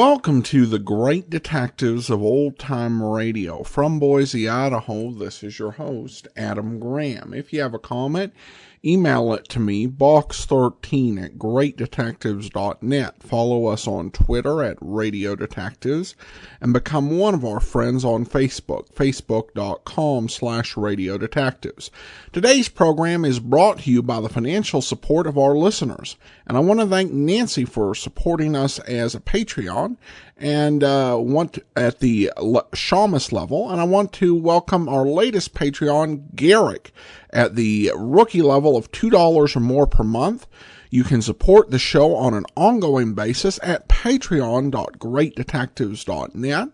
Welcome to the Great Detectives of Old Time Radio. From Boise, Idaho, this is your host, Adam Graham. If you have a comment, email it to me, box13@greatdetectives.net. Follow us on Twitter at Radio Detectives, and become one of our friends on Facebook, facebook.com/Radio Detectives. Today's program is brought to you by the financial support of our listeners, and I want to thank Nancy for supporting us as a Patreon, and at the Shamus level, and I want to welcome our latest Patreon, Garrick, at the rookie level of $2 or more per month. You can support the show on an ongoing basis at patreon.greatdetectives.net.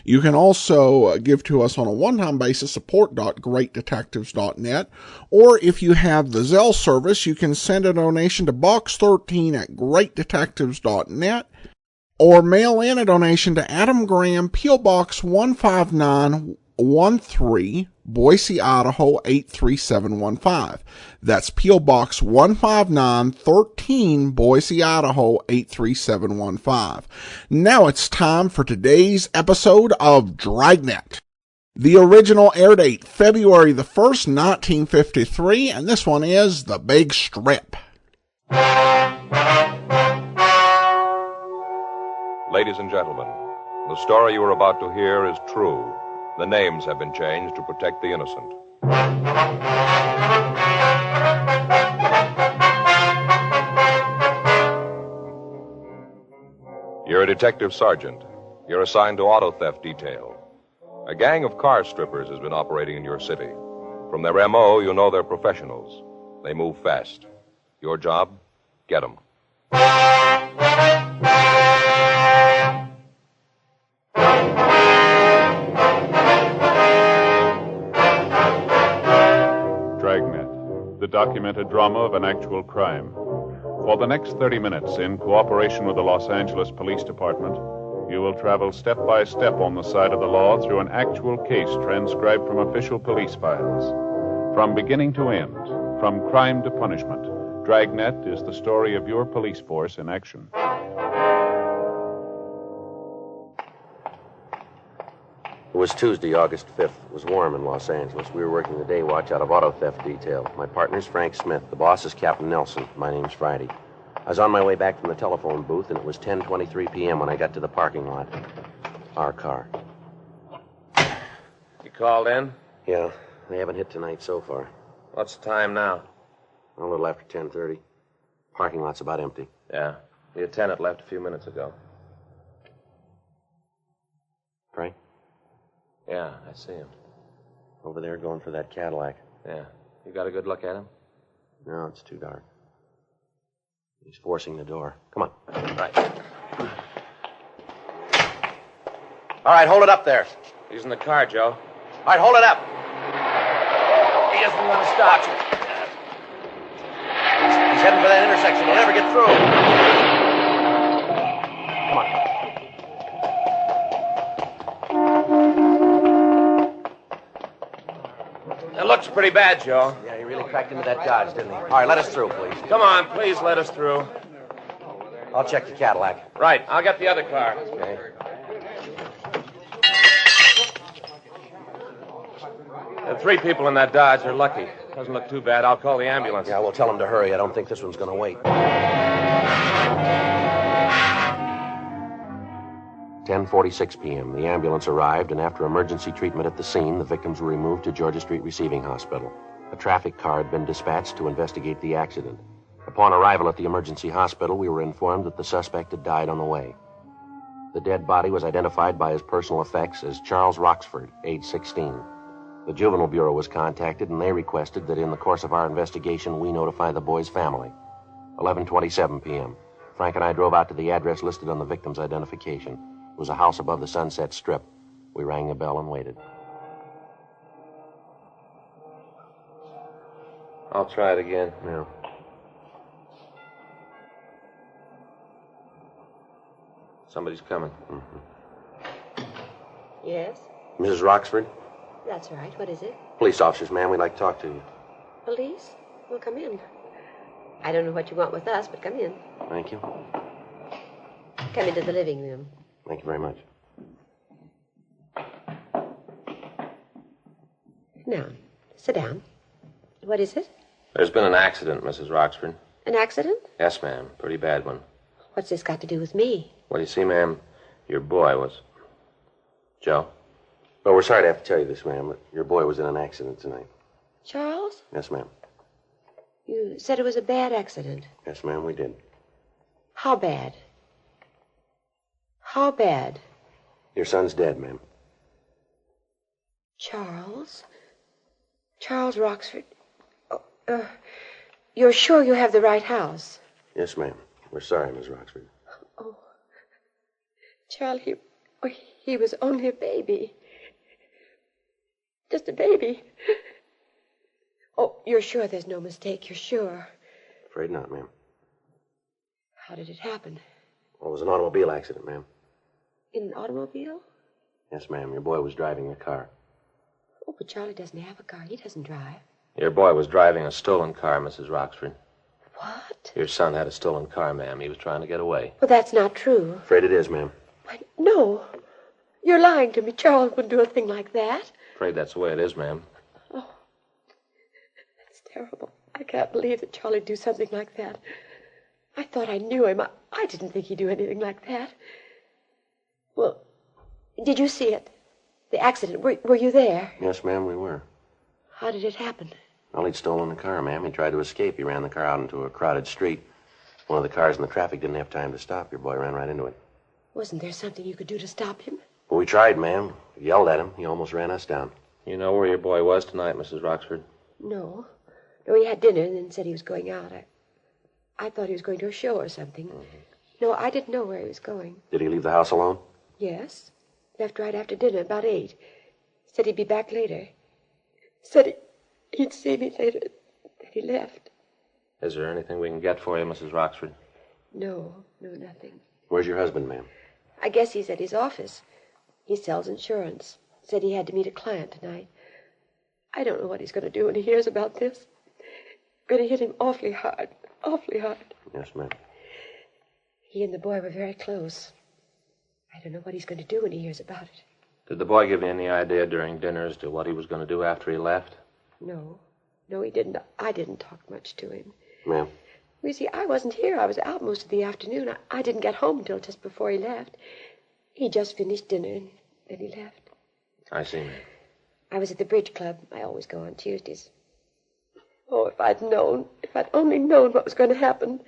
You can also give to us on a one-time basis, support.greatdetectives.net, or if you have the Zelle service, you can send a donation to box13@greatdetectives.net, or mail in a donation to Adam Graham, P.O. Box 15913, Boise, Idaho 83715. That's P.O. Box 15913, Boise, Idaho 83715. Now it's time for today's episode of Dragnet. The original air date, February the 1st, 1953, and this one is The Big Strip. Ladies and gentlemen, the story you are about to hear is true. The names have been changed to protect the innocent. You're a detective sergeant. You're assigned to auto theft detail. A gang of car strippers has been operating in your city. From their M.O., you know they're professionals. They move fast. Your job? Get them. Dragnet, the documented drama of an actual crime. For the next 30 minutes, in cooperation with the Los Angeles Police Department, you will travel step by step on the side of the law through an actual case transcribed from official police files. From beginning to end, from crime to punishment, Dragnet is the story of your police force in action. It was Tuesday, August 5th. It was warm in Los Angeles. We were working the day watch out of auto theft detail. My partner's Frank Smith. The boss is Captain Nelson. My name's Friday. I was on my way back from the telephone booth, and it was 10:23 p.m. when I got to the parking lot. Our car. You called in? Yeah, they haven't hit tonight so far. What's the time now? A little after 10:30. Parking lot's about empty. Yeah. The attendant left a few minutes ago. Frank? Yeah, I see him. Over there going for that Cadillac. Yeah. You got a good look at him? No, it's too dark. He's forcing the door. Come on. Right. All right, hold it up there. He's in the car, Joe. All right, hold it up. He isn't going to stop. He's heading for that intersection. He'll never get through. Come on. It looks pretty bad, Joe. Yeah, he really cracked into that Dodge, didn't he? All right, let us through, please. Come on, please let us through. I'll check the Cadillac. Right, I'll get the other car. Okay. The three people in that Dodge are lucky. Doesn't look too bad. I'll call the ambulance. Yeah, we'll tell him to hurry. I don't think this one's going to wait. 10:46 p.m. The ambulance arrived, and after emergency treatment at the scene, the victims were removed to Georgia Street Receiving Hospital. A traffic car had been dispatched to investigate the accident. Upon arrival at the emergency hospital, we were informed that the suspect had died on the way. The dead body was identified by his personal effects as Charles Roxford, age 16. The Juvenile Bureau was contacted, and they requested that in the course of our investigation, we notify the boy's family. 11:27 p.m. Frank and I drove out to the address listed on the victim's identification. It was a house above the Sunset Strip. We rang the bell and waited. I'll try it again. Yeah. Somebody's coming. Mm-hmm. Yes, Mrs. Roxford? that's right. What is it? Police officers, ma'am. We'd like to talk to you. Police? Well, come in. I don't know what you want with us, but come in. Thank you. Come into the living room. Thank you very much. Now, sit down. What is it? There's been an accident, Mrs. Roxford. An accident? Yes, ma'am. Pretty bad one. What's this got to do with me? Well, you see, ma'am, your boy was... Joe? Well, we're sorry to have to tell you this, ma'am, but your boy was in an accident tonight. Charles? Yes, ma'am. You said it was a bad accident. Yes, ma'am, we did. How bad? How bad? Your son's dead, ma'am. Charles? Charles Roxford? You're sure you have the right house? Yes, ma'am. We're sorry, Miss Roxford. Oh, Charlie, he was only a baby. Just a baby. Oh, you're sure there's no mistake? You're sure? Afraid not, ma'am. How did it happen? Well, it was an automobile accident, ma'am. In an automobile? Yes, ma'am. Your boy was driving a car. Oh, but Charlie doesn't have a car. He doesn't drive. Your boy was driving a stolen car, Mrs. Roxford. What? Your son had a stolen car, ma'am. He was trying to get away. Well, that's not true. Afraid it is, ma'am. No. You're lying to me. Charles wouldn't do a thing like that. Afraid that's the way it is, ma'am. Oh, that's terrible. I can't believe that Charlie'd do something like that. I thought I knew him. I didn't think he'd do anything like that. Well, did you see it? The accident. Were you there? Yes, ma'am, we were. How did it happen? Well, he'd stolen the car, ma'am. He tried to escape. He ran the car out into a crowded street. One of the cars in the traffic didn't have time to stop. Your boy ran right into it. Wasn't there something you could do to stop him? Well, we tried, ma'am. We yelled at him. He almost ran us down. You know where your boy was tonight, Mrs. Roxford? No. No, he had dinner and then said he was going out. I thought he was going to a show or something. Mm-hmm. No, I didn't know where he was going. Did he leave the house alone? Yes. Left right after dinner, about 8. Said he'd be back later. Said he'd see me later. Then he left. Is there anything we can get for you, Mrs. Roxford? No, nothing. Where's your husband, ma'am? I guess he's at his office. He sells insurance. Said he had to meet a client tonight. I don't know what he's going to do when he hears about this. Going to hit him awfully hard. Awfully hard. Yes, ma'am. He and the boy were very close. I don't know what he's going to do when he hears about it. Did the boy give you any idea during dinner as to what he was going to do after he left? No, he didn't. I didn't talk much to him. Ma'am? You see, I wasn't here. I was out most of the afternoon. I didn't get home until just before he left. He just finished dinner and then he left. I see, ma'am. I was at the bridge club. I always go on Tuesdays. Oh, if I'd only known what was going to happen.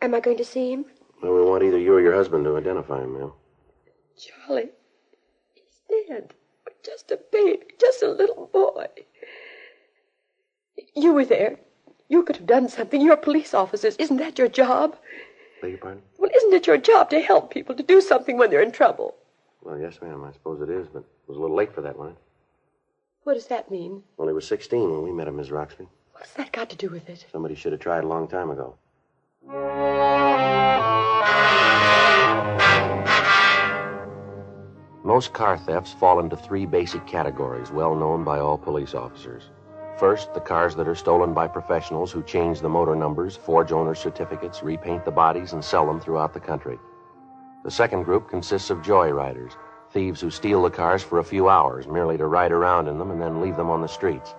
Am I going to see him? Well, we want either you or your husband to identify him, ma'am. Charlie, he's dead. Just a baby, just a little boy. You were there. You could have done something. You're police officers. Isn't that your job? Beg your pardon? Well, isn't it your job to help people, to do something when they're in trouble? Well, yes, ma'am, I suppose it is, but it was a little late for that, wasn't it? What does that mean? Well, he was 16 when we met him, Miss Roxford. What's that got to do with it? Somebody should have tried a long time ago. Most car thefts fall into 3 basic categories, well known by all police officers. First, the cars that are stolen by professionals who change the motor numbers, forge owner certificates, repaint the bodies, and sell them throughout the country. The second group consists of joyriders, thieves who steal the cars for a few hours, merely to ride around in them and then leave them on the streets.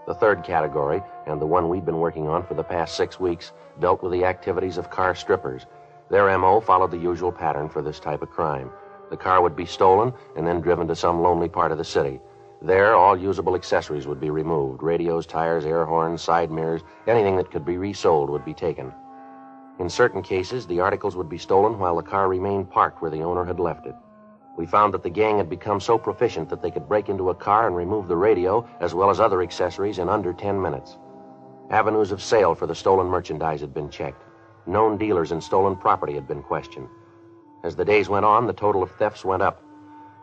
The third category, and the one we've been working on for the past 6 weeks, dealt with the activities of car strippers. Their M.O. followed the usual pattern for this type of crime. The car would be stolen and then driven to some lonely part of the city. There, all usable accessories would be removed. Radios, tires, air horns, side mirrors, anything that could be resold would be taken. In certain cases, the articles would be stolen while the car remained parked where the owner had left it. We found that the gang had become so proficient that they could break into a car and remove the radio as well as other accessories in under 10 minutes. Avenues of sale for the stolen merchandise had been checked. Known dealers in stolen property had been questioned. As the days went on, the total of thefts went up.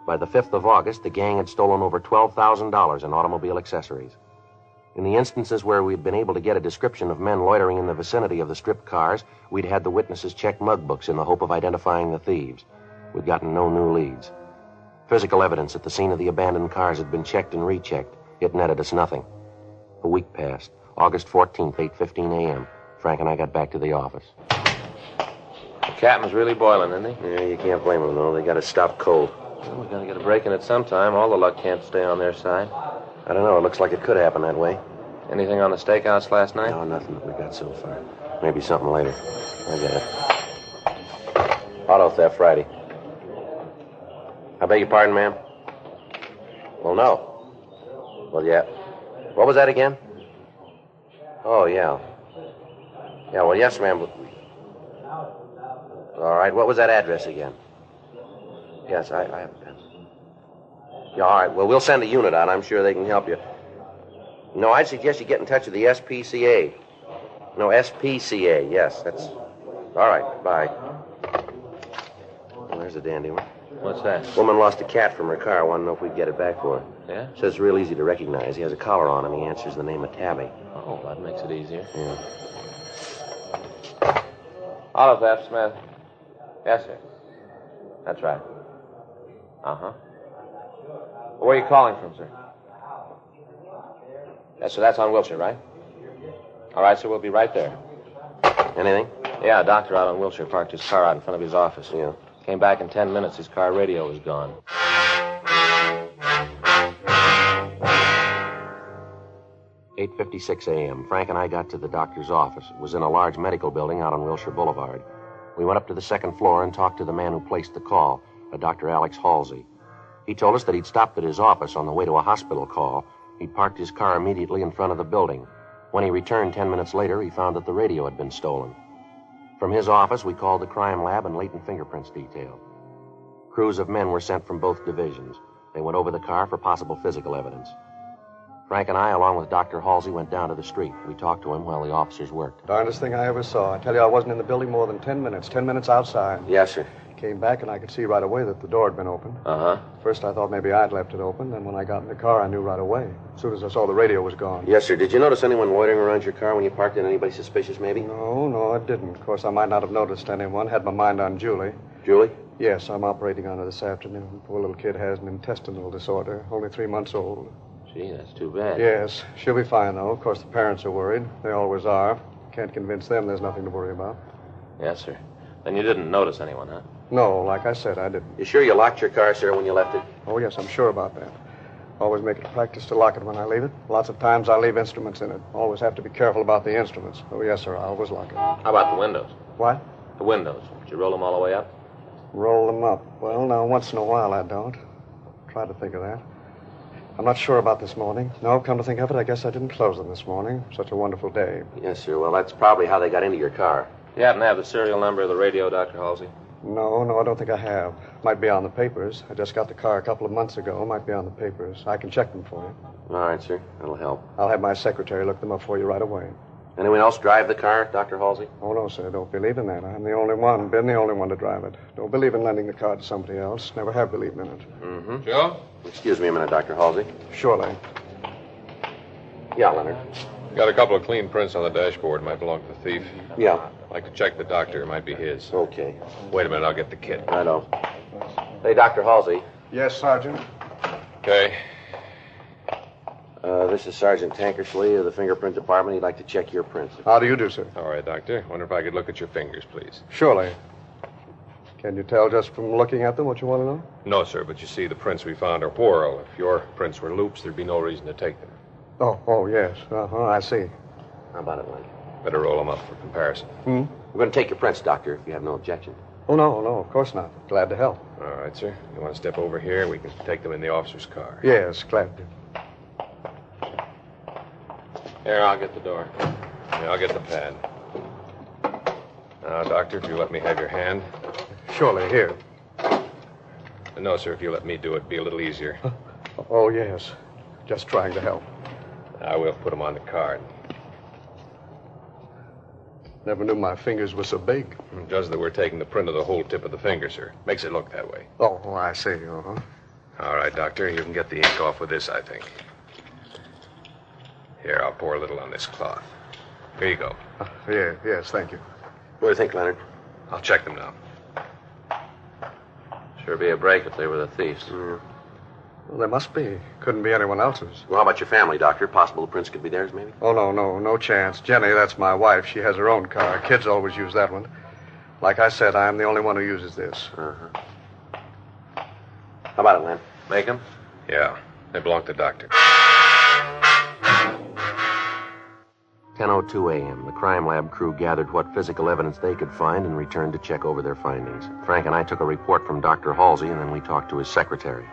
By the 5th of August, the gang had stolen over $12,000 in automobile accessories. In the instances where we'd been able to get a description of men loitering in the vicinity of the stripped cars, we'd had the witnesses check mug books in the hope of identifying the thieves. We'd gotten no new leads. Physical evidence at the scene of the abandoned cars had been checked and rechecked. It netted us nothing. A week passed. August 14th, 8:15 a.m. Frank and I got back to the office. The captain's really boiling, isn't he? Yeah, you can't blame them, though. They got to stop cold. Well, we gotta get a break in it sometime. All the luck can't stay on their side. I don't know. It looks like it could happen that way. Anything on the stakehouse last night? No, nothing that we got so far. Maybe something later. I get it. Auto theft Friday. I beg your pardon, ma'am? Well, no. Well, yeah. What was that again? Oh, yeah. Yeah, well, yes, ma'am. All right, what was that address again? Yes, I have a pen. Yeah, all right, well, we'll send a unit out. I'm sure they can help you. No, I'd suggest you get in touch with the SPCA. No, SPCA, yes, that's... All right, bye. Well, there's a dandy one. What's that? Woman lost a cat from her car. Want to know if we'd get it back for her. Yeah? Says it's real easy to recognize. He has a collar on him. He answers the name of Tabby. Oh, that makes it easier. Yeah. Auto theft, Smith. Yes, sir. That's right. Uh-huh. Where are you calling from, sir? Yes, sir, that's on Wilshire, right? All right, sir, we'll be right there. Anything? Yeah, a doctor out on Wilshire parked his car out in front of his office. Yeah. Came back in 10 minutes. His car radio was gone. "8:56 a.m. Frank and I got to the doctor's office. It was in a large medical building out on Wilshire Boulevard. We went up to the second floor and talked to the man who placed the call, a Dr. Alex Halsey. He told us that he'd stopped at his office on the way to a hospital call. He'd parked his car immediately in front of the building. When he returned 10 minutes later, he found that the radio had been stolen. From his office, we called the crime lab and latent fingerprints detail. Crews of men were sent from both divisions. They went over the car for possible physical evidence. Frank and I, along with Dr. Halsey, went down to the street. We talked to him while the officers worked. Darndest thing I ever saw. I tell you, I wasn't in the building more than 10 minutes. 10 minutes outside. Yes, sir. Came back, and I could see right away that the door had been opened. Uh-huh. First, I thought maybe I'd left it open. Then when I got in the car, I knew right away. As soon as I saw the radio was gone. Yes, sir. Did you notice anyone loitering around your car when you parked it? Anybody suspicious, maybe? No, I didn't. Of course, I might not have noticed anyone. Had my mind on Julie. Julie? Yes, I'm operating on her this afternoon. Poor little kid has an intestinal disorder. Only 3 months old. Gee, that's too bad. Yes, she'll be fine, though. Of course, the parents are worried. They always are. Can't convince them there's nothing to worry about. Yes, sir. Then you didn't notice anyone, huh? No, like I said, I didn't. You sure you locked your car, sir, when you left it? Oh, yes, I'm sure about that. Always make it a practice to lock it when I leave it. Lots of times I leave instruments in it. Always have to be careful about the instruments. Oh, yes, sir, I always lock it. How about the windows? What? The windows. Did you roll them all the way up? Roll them up. Well, now, once in a while I don't. Try to think of that. I'm not sure about this morning. No, come to think of it, I guess I didn't close them this morning. Such a wonderful day. Yes, sir. Well, that's probably how they got into your car. You happen to have the serial number of the radio, Dr. Halsey? No, I don't think I have. Might be on the papers. I just got the car a couple of months ago. Might be on the papers. I can check them for you. All right, sir. That'll help. I'll have my secretary look them up for you right away. Anyone else drive the car, Dr. Halsey? Oh, no, sir. Don't believe in that. I'm the only one. Been the only one to drive it. Don't believe in lending the car to somebody else. Never have believed in it. Mm-hmm. Joe? Excuse me a minute, Dr. Halsey. Surely. Yeah, Leonard. Got a couple of clean prints on the dashboard. Might belong to the thief. Yeah. I'd like to check the doctor. It might be his. Okay. Wait a minute. I'll get the kit. I know. Hey, Dr. Halsey. Yes, Sergeant. Okay. This is Sergeant Tankersley of the Fingerprint Department. He'd like to check your prints. How do you do, sir? All right, doctor. Wonder if I could look at your fingers, please. Surely. Can you tell just from looking at them what you want to know? No, sir, but you see, the prints we found are whorl. If your prints were loops, there'd be no reason to take them. Oh, yes. Uh-huh, I see. How about it, Link? Better roll them up for comparison. We're going to take your prints, Doctor, if you have no objection. Oh, no, of course not. Glad to help. All right, sir. You want to step over here? We can take them in the officer's car. Yes, glad to. Here, I'll get the door. Yeah, I'll get the pad. Now, doctor, if you let me have your hand. Surely, here. No, sir, if you let me do it, it'd be a little easier. Oh, yes. Just trying to help. I will put them on the card. Never knew my fingers were so big. It does that we're taking the print of the whole tip of the finger, sir. Makes it look that way. Oh, I see. Uh-huh. All right, doctor, you can get the ink off with this, I think. Here, I'll pour a little on this cloth. Here you go. Yes, thank you. What do you think, Leonard? I'll check them now. Sure be a break if they were the thieves. Well, there must be. Couldn't be anyone else's. Well, how about your family, Doctor? Possible the prints could be theirs, maybe? Oh, no chance. Jenny, that's my wife. She has her own car. Kids always use that one. Like I said, I am the only one who uses this. Uh-huh. How about it, Len? Make 'em? Yeah, they belong to the doctor. 10:02 a.m. The crime lab crew gathered what physical evidence they could find and returned to check over their findings. Frank and I took a report from Dr. Halsey, and then we talked to his secretary.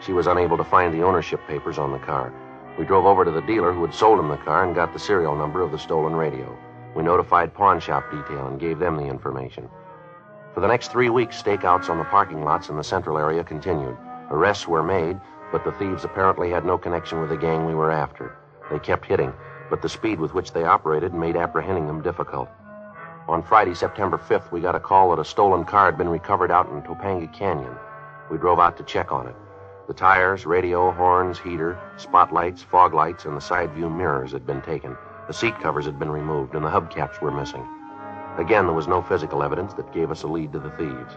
She was unable to find the ownership papers on the car. We drove over to the dealer who had sold him the car and got the serial number of the stolen radio. We notified pawn shop detail and gave them the information. For the next 3 weeks, stakeouts on the parking lots in the central area continued. Arrests were made, but the thieves apparently had no connection with the gang we were after. They kept hitting, but the speed with which they operated made apprehending them difficult. On Friday, September 5th, we got a call that a stolen car had been recovered out in Topanga Canyon. We drove out to check on it. The tires, radio, horns, heater, spotlights, fog lights, and the side view mirrors had been taken. The seat covers had been removed, and the hubcaps were missing. Again, there was no physical evidence that gave us a lead to the thieves.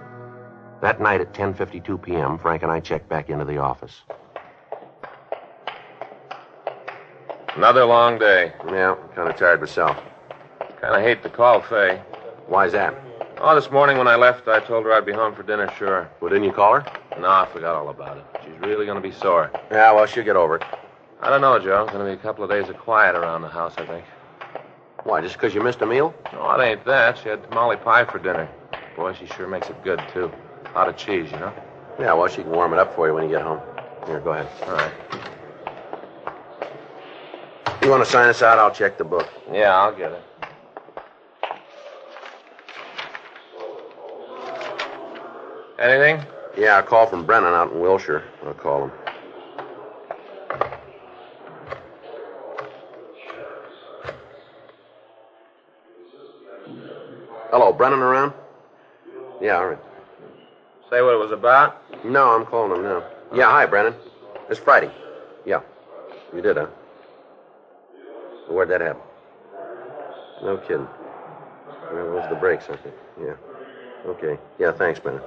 That night at 10:52 p.m., Frank and I checked back into the office. Another long day. Yeah, kind of tired myself. Kind of hate to call Faye. Why's that? Oh, this morning when I left, I told her I'd be home for dinner, sure. Well, didn't you call her? No, I forgot all about it. She's really going to be sore. Yeah, well, she'll get over it. I don't know, Joe. It's going to be a couple of days of quiet around the house, I think. Why, just because you missed a meal? No, it ain't that. She had tamale pie for dinner. Boy, she sure makes it good, too. A lot of cheese, you know? Yeah, well, she can warm it up for you when you get home. Here, go ahead. All right. You want to sign us out? I'll check the book. Yeah, I'll get it. Anything? Yeah, a call from Brennan out in Wilshire. I'll call him. Hello, Brennan around? Yeah, all right. Say what it was about? No, I'm calling him now. Yeah, hi, Brennan. It's Friday. Yeah. You did, huh? Where'd that happen? No kidding. Well, it was the brakes, I think. Yeah. Okay. Yeah, thanks, Brennan.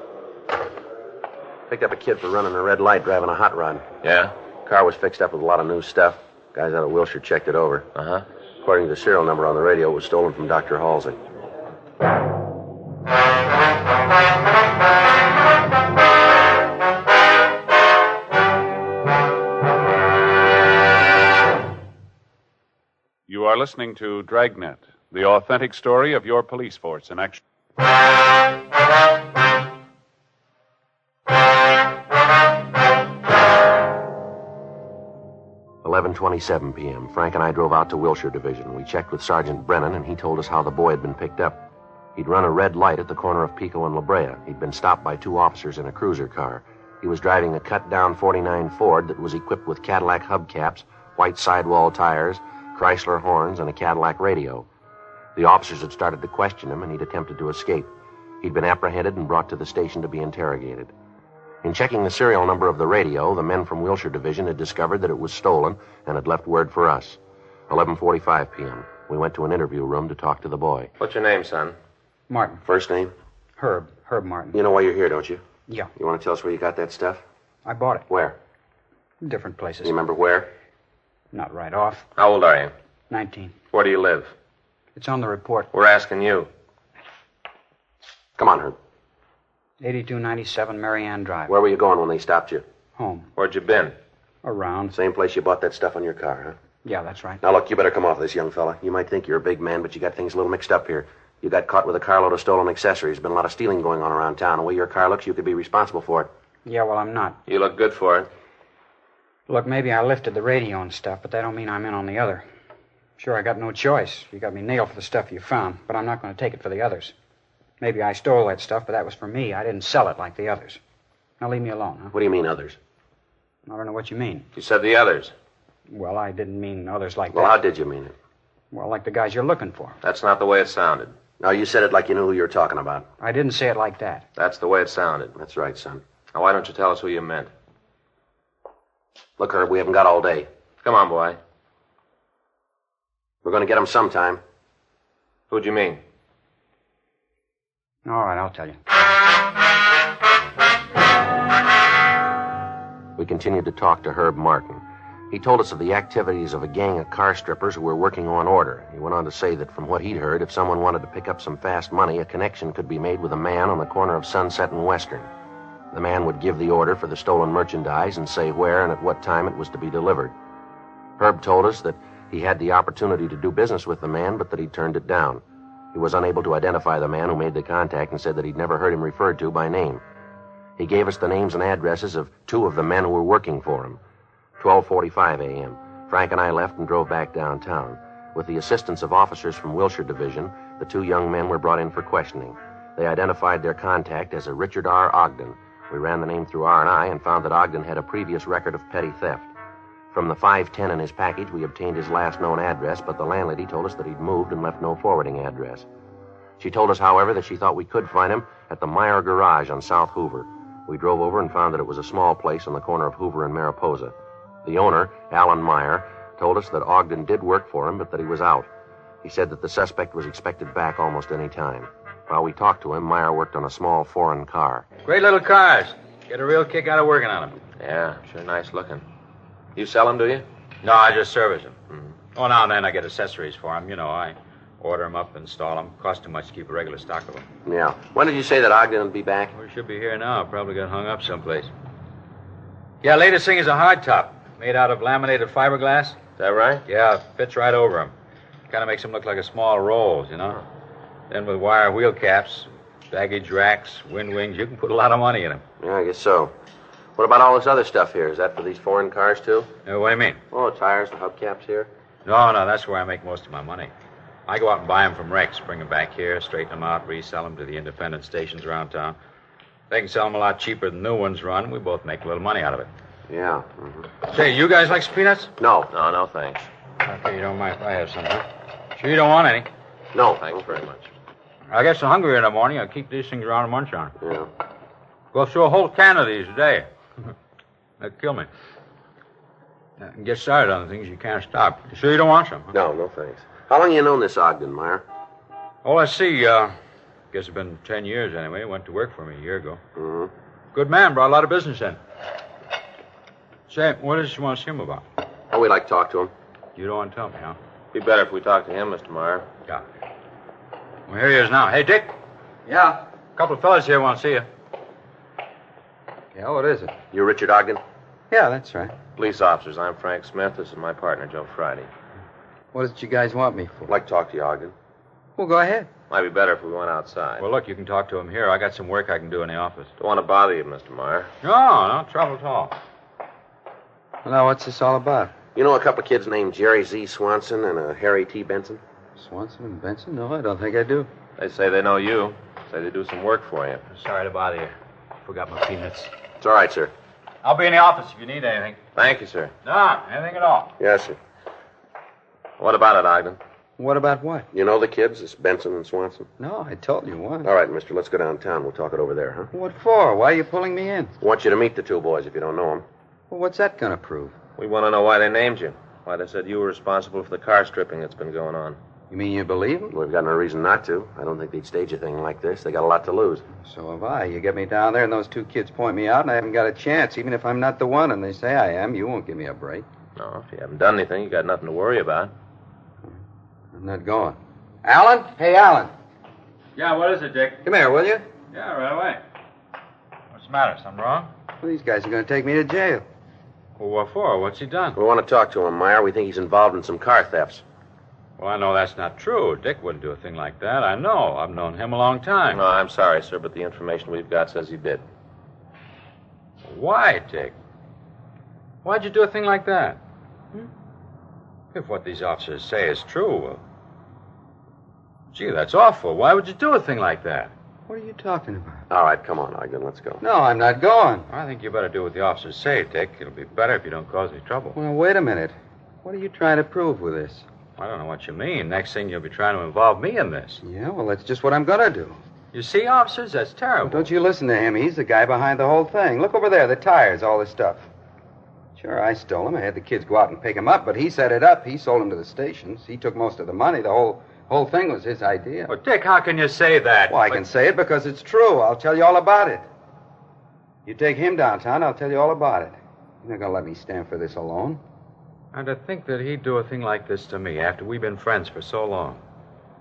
Picked up a kid for running a red light driving a hot rod. Yeah? Car was fixed up with a lot of new stuff. Guys out of Wilshire checked it over. Uh-huh. According to the serial number on the radio, it was stolen from Dr. Halsey. You are listening to Dragnet, the authentic story of your police force in action. 11:27 p.m. Frank and I drove out to Wilshire Division. We checked with Sergeant Brennan, and he told us how the boy had been picked up. He'd run a red light at the corner of Pico and La Brea. He'd been stopped by two officers in a cruiser car. He was driving a cut-down 49 Ford that was equipped with Cadillac hubcaps, white sidewall tires, Chrysler horns, and a Cadillac radio. The officers had started to question him, and he'd attempted to escape. He'd been apprehended and brought to the station to be interrogated. In checking the serial number of the radio, the men from Wilshire Division had discovered that it was stolen and had left word for us. 11:45 p.m. We went to an interview room to talk to the boy. What's your name, son? Martin. First name? Herb Martin. You know why you're here, don't you? Yeah, You want to tell us where you got that stuff? I bought it. Where? Different places. You remember where? Not right off. How old are you? 19. Where do you live? It's on the report. We're asking you. Come on, Herb. 8297 Marianne Drive. Where were you going when they stopped you? Home. Where'd you been? Around. Same place you bought that stuff on your car, huh? Yeah, that's right. Now, look, you better come off this, young fella. You might think you're a big man, but you got things a little mixed up here. You got caught with a carload of stolen accessories. Been a lot of stealing going on around town. The way your car looks, you could be responsible for it. Yeah, well, I'm not. You look good for it. Look, maybe I lifted the radio and stuff, but that don't mean I'm in on the other. Sure, I got no choice. You got me nailed for the stuff you found, but I'm not going to take it for the others. Maybe I stole that stuff, but that was for me. I didn't sell it like the others. Now leave me alone, huh? What do you mean, others? I don't know what you mean. You said the others. Well, I didn't mean others like Well, that. how did you mean it? Well, like the guys you're looking for. That's not the way it sounded. No, you said it like you knew who you were talking about. I didn't say it like that. That's the way it sounded. That's right, son. Now, why don't you tell us who you meant? Look, Herb, we haven't got all day. Come on, boy. We're going to get them sometime. Who'd you mean? All right, I'll tell you. We continued to talk to Herb Martin. He told us of the activities of a gang of car strippers who were working on order. He went on to say that from what he'd heard, if someone wanted to pick up some fast money, a connection could be made with a man on the corner of Sunset and Western. The man would give the order for the stolen merchandise and say where and at what time it was to be delivered. Herb told us that he had the opportunity to do business with the man, but that he turned it down. He was unable to identify the man who made the contact and said that he'd never heard him referred to by name. He gave us the names and addresses of 2 of the men who were working for him. 12:45 a.m. Frank and I left and drove back downtown. With the assistance of officers from Wilshire Division, the 2 young men were brought in for questioning. They identified their contact as a Richard R. Ogden. We ran the name through R&I and found that Ogden had a previous record of petty theft. From the 510 in his package, we obtained his last known address, but the landlady told us that he'd moved and left no forwarding address. She told us, however, that she thought we could find him at the Meyer Garage on South Hoover. We drove over and found that it was a small place on the corner of Hoover and Mariposa. The owner, Alan Meyer, told us that Ogden did work for him, but that he was out. He said that the suspect was expected back almost any time. While we talked to him, Meyer worked on a small foreign car. Great little cars. Get a real kick out of working on them. Yeah, sure nice looking. You sell them, do you? No, I just service them. Oh, now and then I get accessories for them. You know, I order them up, install them. Cost too much to keep a regular stock of them. Yeah. When did you say that Ogden would be back? We should be here now. Probably got hung up someplace. Yeah, latest thing is a hardtop. Made out of laminated fiberglass. Is that right? Yeah, fits right over them. Kind of makes them look like a small rolls, you know. Then with wire wheel caps, baggage racks, wind wings, you can put a lot of money in them. Yeah, I guess so. What about all this other stuff here? Is that for these foreign cars, too? What do you mean? Oh, the tires, the hubcaps here? No, that's where I make most of my money. I go out and buy them from wrecks, bring them back here, straighten them out, resell them to the independent stations around town. They can sell them a lot cheaper than new ones run. We both make a little money out of it. Yeah. Say, you guys like some peanuts? No. No, thanks. Okay, you don't mind if I have some, huh? Sure you don't want any? No. Thanks very much. I get so hungry in the morning, I keep these things around and munch on. Yeah. Go through a whole can of these a day. That'd kill me. I can get started on things you can't stop. You sure you don't want some? Huh? No, thanks. How long you known this Ogden, Meyer? Oh, let's see. Guess it's been 10 years anyway. Went to work for me a year ago. Mm-hmm. Good man, brought a lot of business in. Say, what does she want to see him about? Oh, we'd like to talk to him. You don't want to tell me, huh? Be better if we talk to him, Mr. Meyer. Yeah. Well, here he is now. Hey, Dick. Yeah? A couple of fellas here want to see you. Yeah, what is it? You Richard Ogden? Yeah, that's right. Police officers, I'm Frank Smith. This is my partner, Joe Friday. What is it you guys want me for? I'd like to talk to you, Ogden. Well, go ahead. Might be better if we went outside. Well, look, you can talk to him here. I got some work I can do in the office. Don't want to bother you, Mr. Meyer. No trouble at all. Well, now, what's this all about? You know a couple of kids named Jerry Z. Swanson and Harry T. Benson? Swanson and Benson? No, I don't think I do. They say they know you. Say they do some work for you. Sorry to bother you. Forgot my peanuts. It's all right, sir. I'll be in the office if you need anything. Thank you, sir. No, anything at all. Yes, sir. What about it, Ogden? What about what? You know the kids, this Benson and Swanson? No, I told you what. All right, mister, let's go downtown. We'll talk it over there, huh? What for? Why are you pulling me in? I want you to meet the 2 boys if you don't know them. Well, what's that going to prove? We want to know why they named you. Why they said you were responsible for the car stripping that's been going on. You mean you believe them? We've got no reason not to. I don't think they'd stage a thing like this. They got a lot to lose. So have I. You get me down there and those 2 kids point me out and I haven't got a chance. Even if I'm not the one and they say I am, you won't give me a break. No, if you haven't done anything, you got nothing to worry about. I'm not going. Alan? Hey, Alan. Yeah, what is it, Dick? Come here, will you? Yeah, right away. What's the matter? Something wrong? Well, these guys are going to take me to jail. Well, what for? What's he done? We want to talk to him, Meyer. We think he's involved in some car thefts. Well, I know that's not true. Dick wouldn't do a thing like that. I know. I've known him a long time. No, I'm sorry, sir, but the information we've got says he did. Why, Dick? Why'd you do a thing like that? If what these officers say is true, well... Gee, that's awful. Why would you do a thing like that? What are you talking about? All right, come on, Ogden. Let's go. No, I'm not going. I think you better do what the officers say, Dick. It'll be better if you don't cause any trouble. Well, wait a minute. What are you trying to prove with this? I don't know what you mean. Next thing you'll be trying to involve me in this. Yeah, well, that's just what I'm going to do. You see, officers, that's terrible. Well, don't you listen to him. He's the guy behind the whole thing. Look over there, the tires, all this stuff. Sure, I stole them. I had the kids go out and pick them up, but he set it up. He sold them to the stations. He took most of the money. The whole thing was his idea. Well, Dick, how can you say that? Well, I can say it because it's true. I'll tell you all about it. You take him downtown, I'll tell you all about it. You're not going to let me stand for this alone. And to think that he'd do a thing like this to me after we've been friends for so long.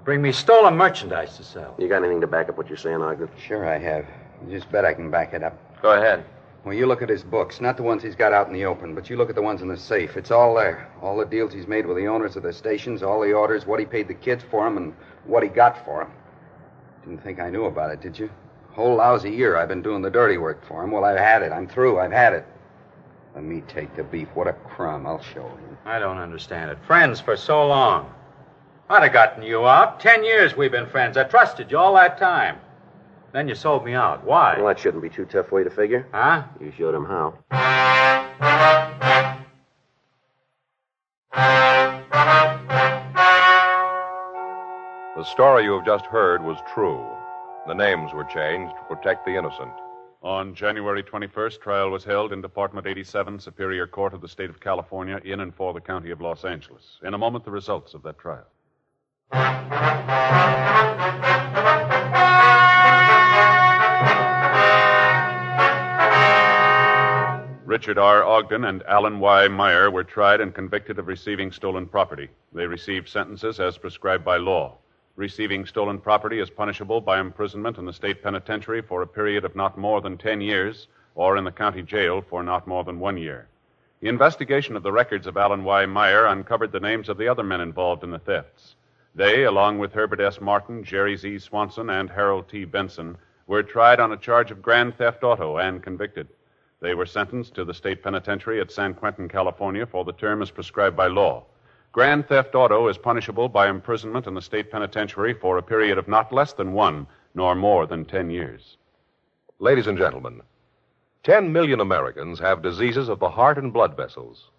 Bring me stolen merchandise to sell. You got anything to back up what you're saying, Ogden? Sure I have. You just bet I can back it up. Go ahead. Well, you look at his books, not the ones he's got out in the open, but you look at the ones in the safe. It's all there. All the deals he's made with the owners of the stations, all the orders, what he paid the kids for them, and what he got for them. Didn't think I knew about it, did you? Whole lousy year I've been doing the dirty work for him. Well, I've had it. I'm through. I've had it. Let me take the beef. What a crumb. I'll show him. I don't understand it. Friends for so long. I'd have gotten you out. 10 years we've been friends. I trusted you all that time. Then you sold me out. Why? Well, that shouldn't be too tough for you to figure. Huh? You showed him how. The story you have just heard was true. The names were changed to protect the innocent. On January 21st, trial was held in Department 87, Superior Court of the State of California, in and for the County of Los Angeles. In a moment, the results of that trial. Richard R. Ogden and Alan Y. Meyer were tried and convicted of receiving stolen property. They received sentences as prescribed by law. Receiving stolen property is punishable by imprisonment in the state penitentiary for a period of not more than 10 years, or in the county jail for not more than 1 year. The investigation of the records of Alan Y. Meyer uncovered the names of the other men involved in the thefts. They, along with Herbert S. Martin, Jerry Z. Swanson, and Harold T. Benson, were tried on a charge of grand theft auto and convicted. They were sentenced to the state penitentiary at San Quentin, California, for the term as prescribed by law. Grand theft auto is punishable by imprisonment in the state penitentiary for a period of not less than 1, nor more than 10 years. Ladies and gentlemen, 10 million Americans have diseases of the heart and blood vessels.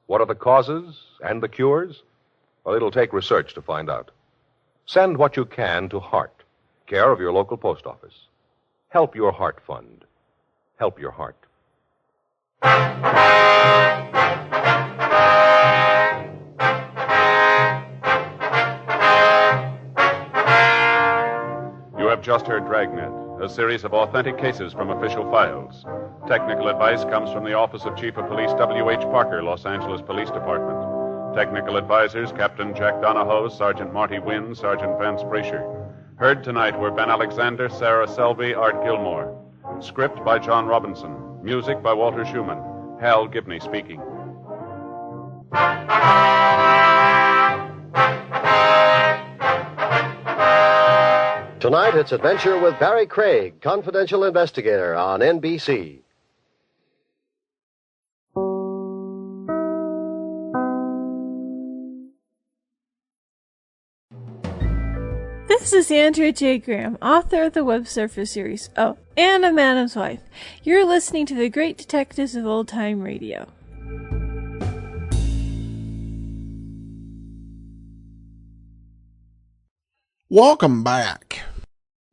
What are the causes and the cures? Well, it'll take research to find out. Send what you can to Heart, care of your local post office. Help your heart fund. Help your heart. You have just heard Dragnet, a series of authentic cases from official files. Technical advice comes from the Office of Chief of Police W.H. Parker, Los Angeles Police Department. Technical advisors, Captain Jack Donahoe, Sergeant Marty Wynn, Sergeant Vance Brasher. Heard tonight were Ben Alexander, Sarah Selby, Art Gilmore. Script by John Robinson. Music by Walter Schumann. Hal Gibney speaking. Tonight, it's Adventure with Barry Craig, confidential investigator on NBC. This is Andrea J. Graham, author of the Web Surfer series. Oh, and a Madam's Wife. You're listening to the Great Detectives of Old Time Radio. Welcome back.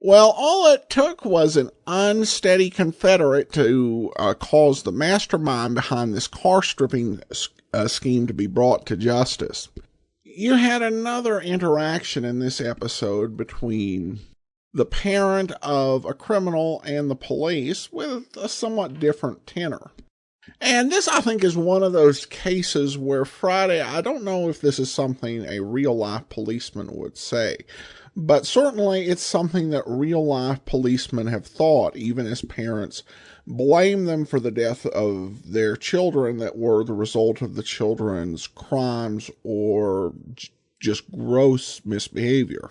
Well, all it took was an unsteady Confederate to cause the mastermind behind this car stripping scheme to be brought to justice. You had another interaction in this episode between the parent of a criminal and the police with a somewhat different tenor. And this, I think, is one of those cases where Friday, I don't know if this is something a real-life policeman would say, but certainly it's something that real-life policemen have thought, even as parents blame them for the death of their children that were the result of the children's crimes or just gross misbehavior.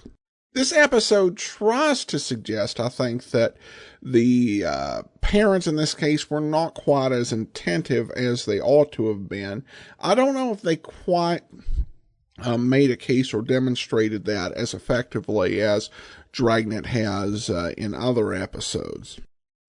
This episode tries to suggest, I think, that the parents in this case were not quite as attentive as they ought to have been. I don't know if they quite made a case or demonstrated that as effectively as Dragnet has in other episodes.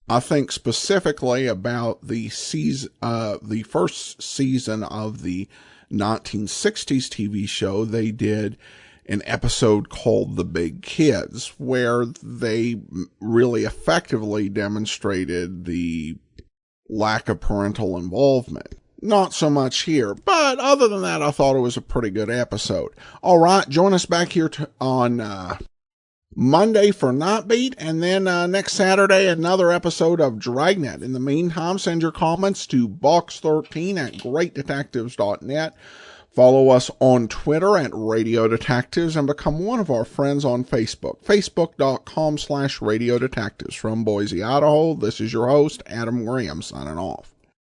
I think specifically about the first season of the 1960s TV show. They did an episode called The Big Kids, where they really effectively demonstrated the lack of parental involvement. Not so much here, but other than that, I thought it was a pretty good episode. All right, join us back here on Monday for Night Beat, and then next Saturday, another episode of Dragnet. In the meantime, send your comments to box13 at greatdetectives.net. Follow us on Twitter at Radio Detectives and become one of our friends on Facebook, facebook.com/Radio Detectives. From Boise, Idaho, this is your host, Adam Graham, signing off.